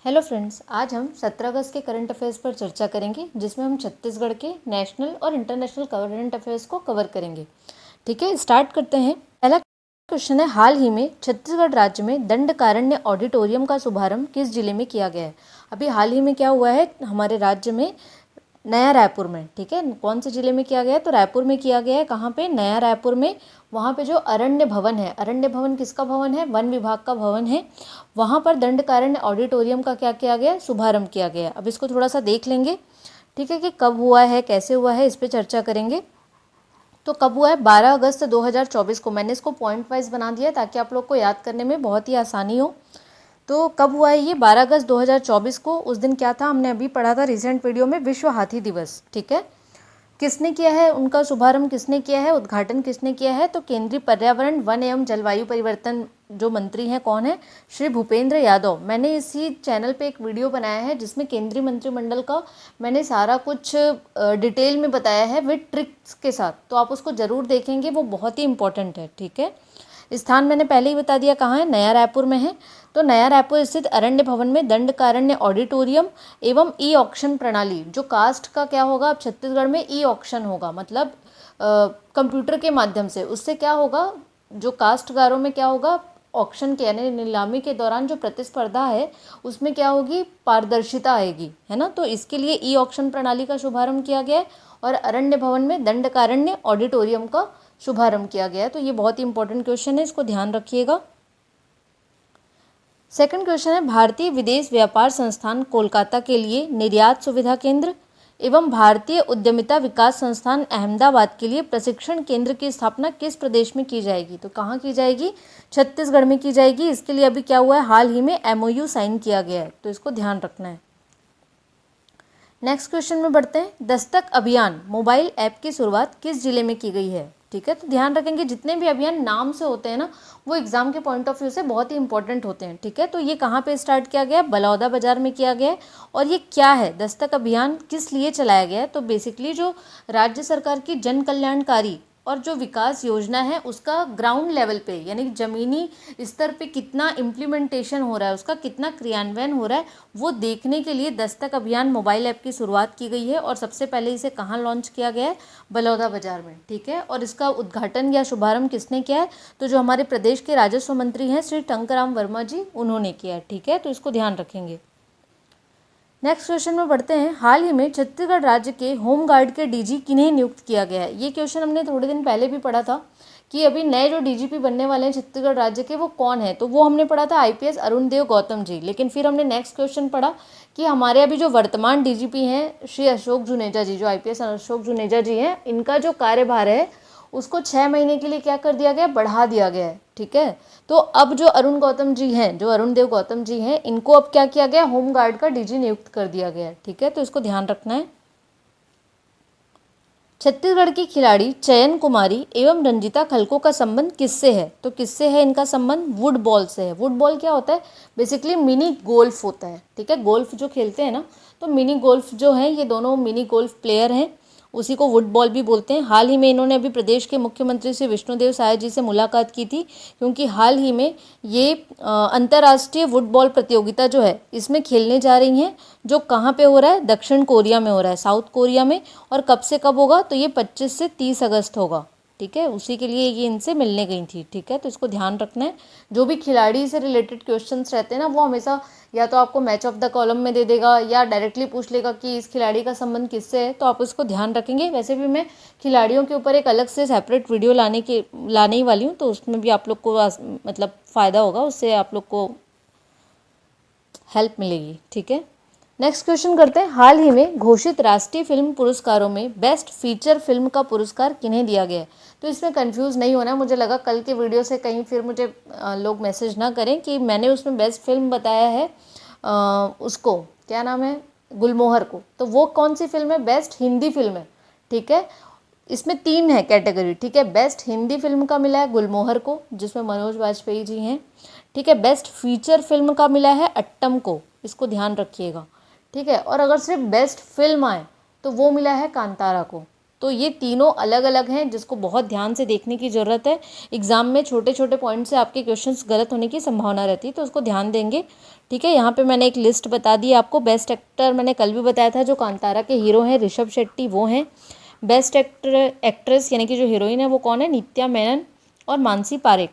Hello friends, आज हम 17 अगस्त के करंट अफेयर्स पर चर्चा करेंगे, जिसमें हम छत्तीसगढ़ के नेशनल और इंटरनेशनल करंट अफेयर्स को कवर करेंगे। ठीक है, स्टार्ट करते हैं। पहला क्वेश्चन है, हाल ही में छत्तीसगढ़ राज्य में दंडकारण्य ऑडिटोरियम का शुभारंभ किस जिले में किया गया है। अभी हाल ही में क्या हुआ है हमारे राज्य में, नया रायपुर में। ठीक है, कौन से जिले में किया गया है, तो रायपुर में किया गया है। कहाँ पे, नया रायपुर में। वहाँ पे जो अरण्य भवन है, अरण्य भवन किसका भवन है, वन विभाग का भवन है। वहाँ पर दंडकारण्य ऑडिटोरियम का क्या किया गया, शुभारंभ किया गया। अब इसको थोड़ा सा देख लेंगे। ठीक है, कि कब हुआ है, कैसे हुआ है, इस पर चर्चा करेंगे। तो कब हुआ है, 12 अगस्त 2024 को। मैंने इसको पॉइंट वाइज बना दिया ताकि आप लोग को याद करने में बहुत ही आसानी हो। तो कब हुआ है ये, 12 अगस्त 2024 को। उस दिन क्या था, हमने अभी पढ़ा था रिसेंट वीडियो में, विश्व हाथी दिवस। ठीक है, किसने किया है, उनका शुभारंभ किसने किया है, उद्घाटन किसने किया है, तो केंद्रीय पर्यावरण, वन एवं जलवायु परिवर्तन जो मंत्री हैं, कौन है, श्री भूपेंद्र यादव। मैंने इसी चैनल पे एक वीडियो बनाया है जिसमें केंद्रीय मंत्रिमंडल का मैंने सारा कुछ डिटेल में बताया है विद ट्रिक्स के साथ, तो आप उसको ज़रूर देखेंगे, वो बहुत ही इंपॉर्टेंट है। ठीक है, स्थान मैंने पहले ही बता दिया कहाँ है, नया रायपुर में है। तो नया रायपुर स्थित अरण्य भवन में दंडकारण्य ऑडिटोरियम एवं ई ऑक्शन प्रणाली, जो कास्ट का क्या होगा, अब छत्तीसगढ़ में ई ऑक्शन होगा, मतलब कंप्यूटर के माध्यम से। उससे क्या होगा, जो कास्टकारों में क्या होगा, ऑक्शन के यानी नीलामी के दौरान जो प्रतिस्पर्धा है उसमें क्या होगी, पारदर्शिता आएगी, है ना। तो इसके लिए ई ऑक्शन प्रणाली का शुभारंभ किया गया है और अरण्य भवन में दंडकारण्य ऑडिटोरियम का शुभारंभ किया गया है। तो ये बहुत ही इंपॉर्टेंट क्वेश्चन है, इसको ध्यान रखिएगा। सेकंड क्वेश्चन है, भारतीय विदेश व्यापार संस्थान कोलकाता के लिए निर्यात सुविधा केंद्र एवं भारतीय उद्यमिता विकास संस्थान अहमदाबाद के लिए प्रशिक्षण केंद्र की स्थापना किस प्रदेश में की जाएगी। तो कहाँ की जाएगी, छत्तीसगढ़ में की जाएगी। इसके लिए अभी क्या हुआ है, हाल ही में MOU साइन किया गया है, तो इसको ध्यान रखना है। नेक्स्ट क्वेश्चन में बढ़ते हैं, दस्तक अभियान मोबाइल ऐप की शुरुआत किस जिले में की गई है। ठीक है, तो ध्यान रखेंगे जितने भी अभियान नाम से होते हैं ना, वो एग्जाम के पॉइंट ऑफ व्यू से बहुत ही इंपॉर्टेंट होते हैं। ठीक है, तो ये कहाँ पे स्टार्ट किया गया, बलौदा बाजार में किया गया है। और ये क्या है, दस्तक अभियान किस लिए चलाया गया है, तो बेसिकली जो राज्य सरकार की जन कल्याणकारी और जो विकास योजना है उसका ग्राउंड लेवल पे यानी ज़मीनी स्तर पे कितना इम्प्लीमेंटेशन हो रहा है, उसका कितना क्रियान्वयन हो रहा है, वो देखने के लिए दस्तक अभियान मोबाइल ऐप की शुरुआत की गई है। और सबसे पहले इसे कहाँ लॉन्च किया गया है, बलौदा बाजार में। ठीक है, और इसका उद्घाटन या शुभारंभ किसने किया है, तो जो हमारे प्रदेश के राजस्व मंत्री हैं श्री टंकराम वर्मा जी, उन्होंने किया है। ठीक है, तो इसको ध्यान रखेंगे। नेक्स्ट क्वेश्चन में बढ़ते हैं, हाल ही में छत्तीसगढ़ राज्य के होमगार्ड के DG किन्हें नियुक्त किया गया है। ये क्वेश्चन हमने थोड़े दिन पहले भी पढ़ा था कि अभी नए जो DGP बनने वाले हैं छत्तीसगढ़ राज्य के, वो कौन है, तो वो हमने पढ़ा था IPS अरुण देव गौतम जी। लेकिन फिर हमने नेक्स्ट क्वेश्चन पढ़ा कि हमारे अभी जो वर्तमान DGP हैं श्री अशोक जुनेजा जी, जो IPS अशोक जुनेजा जी हैं, इनका जो कार्यभार है उसको 6 महीने के लिए क्या कर दिया गया, बढ़ा दिया गया है। ठीक है, तो अब जो अरुण गौतम जी हैं, जो अरुण देव गौतम जी हैं, इनको अब क्या किया गया, होमगार्ड का DG नियुक्त कर दिया गया है। ठीक है, तो इसको ध्यान रखना है। छत्तीसगढ़ की खिलाड़ी चयन कुमारी एवं रंजिता खलको का संबंध किससे है, तो किससे है इनका संबंध, वुड बॉल से है। वुड बॉल क्या होता है, बेसिकली मिनी गोल्फ होता है। ठीक है, गोल्फ जो खेलते हैं ना, तो मिनी गोल्फ जो है, ये दोनों मिनी गोल्फ प्लेयर हैं, उसी को वुड बॉल भी बोलते हैं। हाल ही में इन्होंने अभी प्रदेश के मुख्यमंत्री श्री विष्णुदेव साय जी से मुलाकात की थी, क्योंकि हाल ही में ये अंतर्राष्ट्रीय वुड बॉल प्रतियोगिता जो है इसमें खेलने जा रही हैं, जो कहाँ पे हो रहा है, दक्षिण कोरिया में हो रहा है, साउथ कोरिया में। और कब से कब होगा, तो ये 25 से 30 अगस्त होगा। ठीक है, उसी के लिए ये इनसे मिलने गई थी। ठीक है, तो इसको ध्यान रखना है। जो भी खिलाड़ी से रिलेटेड क्वेश्चंस रहते हैं ना, वो हमेशा या तो आपको मैच ऑफ द कॉलम में दे देगा या डायरेक्टली पूछ लेगा कि इस खिलाड़ी का संबंध किससे है, तो आप उसको ध्यान रखेंगे। वैसे भी मैं खिलाड़ियों के ऊपर एक अलग से सेपरेट वीडियो लाने ही वाली हूँ, तो उसमें भी आप लोग को मतलब फ़ायदा होगा, उससे आप लोग को हेल्प मिलेगी। ठीक है, नेक्स्ट क्वेश्चन करते हैं, हाल ही में घोषित राष्ट्रीय फिल्म पुरस्कारों में बेस्ट फीचर फिल्म का पुरस्कार किन्हें दिया गया है। तो इसमें कंफ्यूज नहीं होना, मुझे लगा कल के वीडियो से कहीं फिर मुझे लोग मैसेज ना करें कि मैंने उसमें बेस्ट फिल्म बताया है उसको, क्या नाम है, गुलमोहर को। तो वो कौन सी फिल्म है, बेस्ट हिंदी फिल्म है। ठीक है, इसमें 3 है कैटेगरी। ठीक है, बेस्ट हिंदी फिल्म का मिला है गुलमोहर को, जिसमें मनोज वाजपेयी जी हैं। ठीक है, बेस्ट फीचर फिल्म का मिला है अट्टम को, इसको ध्यान रखिएगा। ठीक है, और अगर सिर्फ बेस्ट फिल्म आए तो वो मिला है कांतारा को। तो ये तीनों अलग अलग हैं जिसको बहुत ध्यान से देखने की ज़रूरत है। एग्जाम में छोटे छोटे पॉइंट से आपके क्वेश्चंस गलत होने की संभावना रहती है, तो उसको ध्यान देंगे। ठीक है, यहाँ पे मैंने एक लिस्ट बता दी आपको। बेस्ट एक्टर मैंने कल भी बताया था, जो कांतारा के हीरो हैं ऋषभ शेट्टी वो हैं। बेस्ट एक्ट्रेस यानी कि जो हीरोइन है वो कौन है, नित्या मेनन और मानसी पारेख।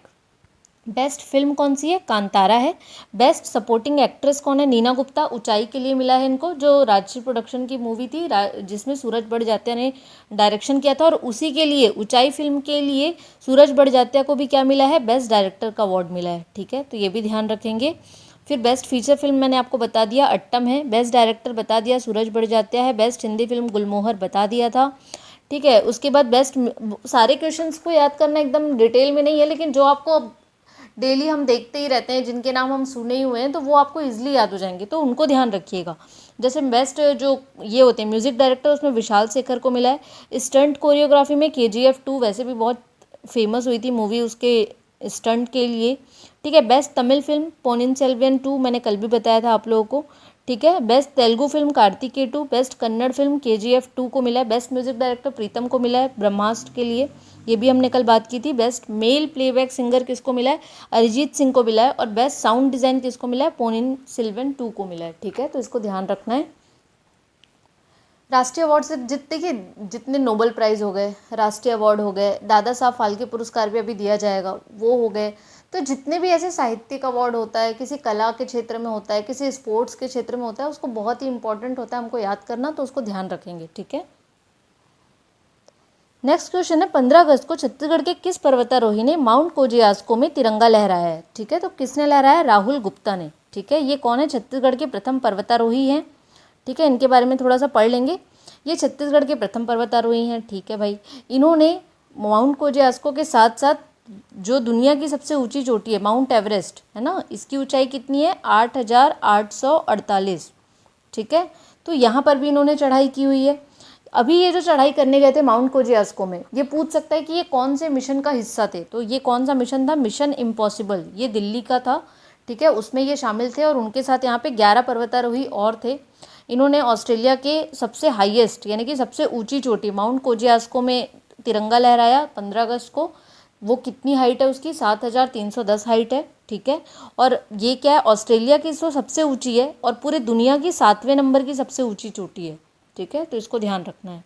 बेस्ट फिल्म कौन सी है, कांतारा है। बेस्ट सपोर्टिंग एक्ट्रेस कौन है, नीना गुप्ता, ऊंचाई के लिए मिला है इनको, जो राजश्री प्रोडक्शन की मूवी थी जिसमें सूरज बड़जात्या ने डायरेक्शन किया था, और उसी के लिए ऊंचाई फिल्म के लिए सूरज बड़जात्या को भी क्या मिला है, बेस्ट डायरेक्टर का अवार्ड मिला है। ठीक है, तो ये भी ध्यान रखेंगे। फिर बेस्ट फीचर फिल्म मैंने आपको बता दिया, अट्टम है। बेस्ट डायरेक्टर बता दिया, सूरज बड़जात्या है। बेस्ट हिंदी फिल्म गुलमोहर बता दिया था। ठीक है, उसके बाद बेस्ट, सारे क्वेश्चंस को याद करना एकदम डिटेल में नहीं है, लेकिन जो आपको डेली हम देखते ही रहते हैं, जिनके नाम हम सुने ही हुए हैं, तो वो आपको इजीली याद हो जाएंगे, तो उनको ध्यान रखिएगा। जैसे बेस्ट जो ये होते हैं म्यूजिक डायरेक्टर, उसमें विशाल शेखर को मिला है। स्टंट कोरियोग्राफी में KGF 2 वैसे भी बहुत फेमस हुई थी मूवी उसके स्टंट के लिए। ठीक है, बेस्ट तमिल फिल्म पोनिन सेल्वियन 2 मैंने कल भी बताया था आप लोगों को। ठीक है, best Telugu film Kartikeya 2। Best Kannada film KGF 2 को मिला है। बेस्ट म्यूजिक डायरेक्टर प्रीतम को मिला है ब्रह्मास्त्र के लिए, ये भी हमने कल बात की थी। बेस्ट मेल प्लेबैक सिंगर किसको मिला है, अरिजीत सिंह को मिला है। और बेस्ट साउंड डिज़ाइन किसको मिला है, पोनिन सेल्वियन 2 को मिला है। ठीक है, तो इसको ध्यान रखना है। राष्ट्रीय अवार्ड से जितने नोबेल प्राइज़ हो गए, राष्ट्रीय अवार्ड हो गए, दादा साहब फाल्के पुरस्कार भी अभी दिया जाएगा, वो हो गए। तो जितने भी ऐसे साहित्यिक अवार्ड होता है, किसी कला के क्षेत्र में होता है, किसी स्पोर्ट्स के क्षेत्र में होता है, उसको बहुत ही इंपॉर्टेंट होता है हमको याद करना, तो उसको ध्यान रखेंगे। ठीक है, नेक्स्ट क्वेश्चन है, 15 अगस्त को छत्तीसगढ़ के किस पर्वतारोही ने माउंट कोजियास्को में तिरंगा लहराया है। ठीक है, तो किसने लहराया, राहुल गुप्ता ने। ठीक है, ये कौन है, छत्तीसगढ़ के प्रथम पर्वतारोही हैं। ठीक है, इनके बारे में थोड़ा सा पढ़ लेंगे। ये छत्तीसगढ़ के प्रथम पर्वतारोही हैं। ठीक है भाई, इन्होंने माउंट कोजियास्को के साथ साथ जो दुनिया की सबसे ऊंची चोटी है माउंट एवरेस्ट है ना, इसकी ऊंचाई कितनी है, 8,848। ठीक है, तो यहाँ पर भी इन्होंने चढ़ाई की हुई है। अभी ये जो चढ़ाई करने गए थे माउंट कोजियास्को में, ये पूछ सकता है कि ये कौन से मिशन का हिस्सा थे, तो ये कौन सा मिशन था, मिशन इम्पॉसिबल, ये दिल्ली का था। ठीक है, उसमें ये शामिल थे, और उनके साथ यहाँ पे 11 पर्वतारोही और थे। इन्होंने ऑस्ट्रेलिया के सबसे हाईएस्ट यानी कि सबसे ऊंची चोटी माउंट कोजियास्को में तिरंगा लहराया 15 अगस्त को। वो कितनी हाइट है उसकी, 7,310 हाइट है। ठीक है, और ये क्या है, ऑस्ट्रेलिया की तो सबसे ऊंची है, और पूरे दुनिया की 7वें नंबर की सबसे ऊंची चोटी है। ठीक है, तो इसको ध्यान रखना है।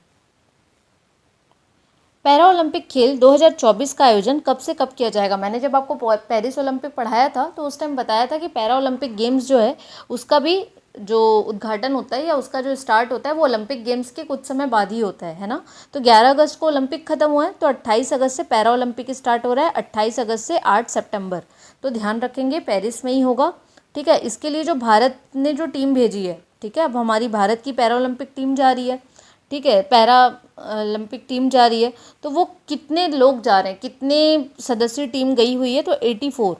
पैरा ओलंपिक खेल 2024 का आयोजन कब से कब किया जाएगा। मैंने जब आपको पेरिस ओलंपिक पढ़ाया था, तो उस टाइम बताया था कि पैरा ओलंपिक गेम्स जो है उसका भी जो उद्घाटन होता है या उसका जो स्टार्ट होता है वो ओलंपिक गेम्स के कुछ समय बाद ही होता है ना। तो 11 अगस्त को ओलंपिक खत्म हुआ है, तो 28 अगस्त से पैरा ओलंपिक स्टार्ट हो रहा है, 28 अगस्त से 8 सितंबर। तो ध्यान रखेंगे पेरिस में ही होगा। ठीक है, इसके लिए जो भारत ने जो टीम भेजी है, ठीक है, अब हमारी भारत की पैरा ओलंपिक टीम जा रही है। ठीक है, पैरा ओलंपिक टीम जा रही है, तो वो कितने लोग जा रहे हैं, कितने सदस्यीय टीम गई हुई है, तो 84।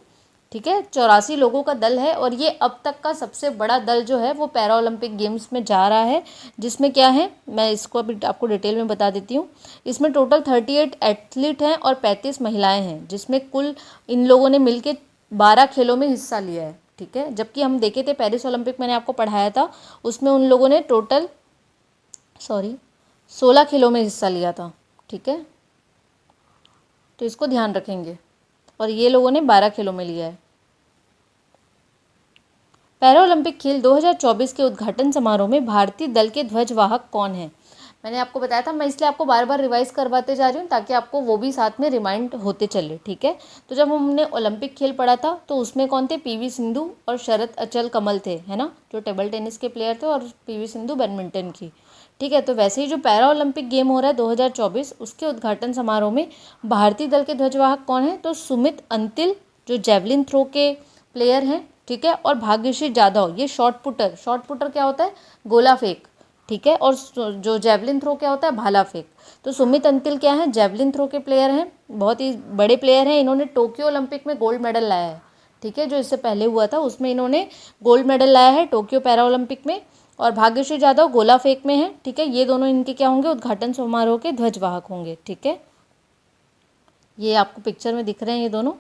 ठीक है, 84 लोगों का दल है, और ये अब तक का सबसे बड़ा दल जो है वो पैरा ओलंपिक गेम्स में जा रहा है। जिसमें क्या है, मैं इसको अभी आपको डिटेल में बता देती हूँ। इसमें टोटल 38 एथलीट हैं और 35 महिलाएं हैं, जिसमें कुल इन लोगों ने मिलके 12 खेलों में हिस्सा लिया है। ठीक है, जबकि हम देखे थे पेरिस ओलंपिक मैंने आपको पढ़ाया था, उसमें उन लोगों ने टोटल 16 खेलों में हिस्सा लिया था। ठीक है, तो इसको ध्यान रखेंगे, और ये लोगों ने 12 खेलों में लिया है। पैरा ओलंपिक खेल 2024 के उद्घाटन समारोह में भारतीय दल के ध्वजवाहक कौन है। मैंने आपको बताया था, मैं इसलिए आपको बार बार रिवाइज करवाते जा रही हूँ ताकि आपको वो भी साथ में रिमाइंड होते चले। ठीक है, तो जब हमने ओलंपिक खेल पढ़ा था तो उसमें कौन थे, PV सिंधु और शरत अचल कमल थे, है ना, जो टेबल टेनिस के प्लेयर थे, और PV सिंधु बैडमिंटन की। ठीक है, तो वैसे ही जो पैरा ओलंपिक गेम हो रहा है 2024, उसके उद्घाटन समारोह में भारतीय दल के ध्वजवाहक कौन है, तो सुमित अंतिल जो जेवलिन थ्रो के प्लेयर हैं। ठीक है, और भाग्यश्री जाधव ये शॉर्ट पुटर क्या होता है, गोला फेंक। ठीक है, और जो जेवलिन थ्रो क्या होता है, भाला फेंक। तो सुमित अंतिल क्या है, जेवलिन थ्रो के प्लेयर हैं, बहुत ही बड़े प्लेयर हैं। इन्होंने टोक्यो ओलंपिक में गोल्ड मेडल लाया है। ठीक है, जो इससे पहले हुआ था उसमें इन्होंने गोल्ड मेडल लाया है टोक्यो पैरा ओलंपिक में। और भाग्यश्री जाधव गोला फेंक में है। ठीक है, ये दोनों इनके क्या होंगे, उद्घाटन समारोह के ध्वजवाहक होंगे। ठीक है, ये आपको पिक्चर में दिख रहे हैं ये दोनों।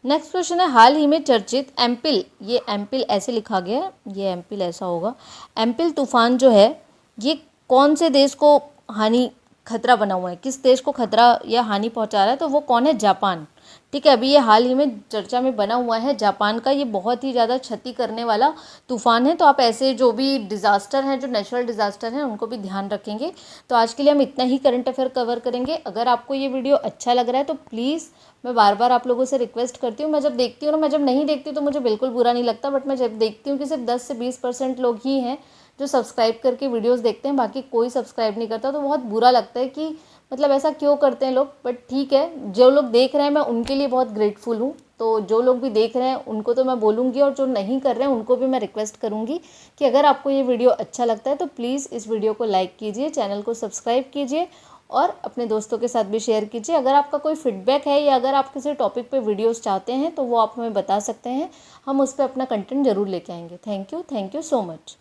नेक्स्ट क्वेश्चन है, हाल ही में चर्चित एम्पिल, ये एम्पिल ऐसे लिखा गया है, ये एम्पिल ऐसा होगा। एम्पिल तूफान जो है ये कौन से देश को हानि खतरा बना हुआ है, किस देश को खतरा या हानि पहुंचा रहा है, तो वो कौन है? जापान। ठीक है, अभी ये हाल ही में चर्चा में बना हुआ है जापान का, ये बहुत ही ज़्यादा क्षति करने वाला तूफान है। तो आप ऐसे जो भी डिज़ास्टर हैं, जो नेचुरल डिज़ास्टर हैं, उनको भी ध्यान रखेंगे। तो आज के लिए हम इतना ही करंट अफेयर कवर करेंगे। अगर आपको ये वीडियो अच्छा लग रहा है तो प्लीज़, मैं बार बार आप लोगों से रिक्वेस्ट करती हूँ, मैं जब देखती हूँ ना, मैं जब नहीं देखती तो मुझे बिल्कुल बुरा नहीं लगता, बट मैं जब देखती हूँ कि सिर्फ 10 से 20% लोग ही हैं जो सब्सक्राइब करके वीडियोस देखते हैं, बाकी कोई सब्सक्राइब नहीं करता, तो बहुत बुरा लगता है कि मतलब ऐसा क्यों करते हैं लोग। बट ठीक है, जो लोग देख रहे हैं मैं उनके लिए बहुत ग्रेटफुल हूँ। तो जो लोग भी देख रहे हैं उनको तो मैं बोलूँगी, और जो नहीं कर रहे हैं उनको भी मैं रिक्वेस्ट करूँगी कि अगर आपको ये वीडियो अच्छा लगता है तो प्लीज़ इस वीडियो को लाइक कीजिए, चैनल को सब्सक्राइब कीजिए और अपने दोस्तों के साथ भी शेयर कीजिए। अगर आपका कोई फीडबैक है या अगर आप किसी टॉपिक पे वीडियोस चाहते हैं तो वो आप हमें बता सकते हैं, हम उस पर अपना कंटेंट ज़रूर लेके आएंगे। Thank you so much.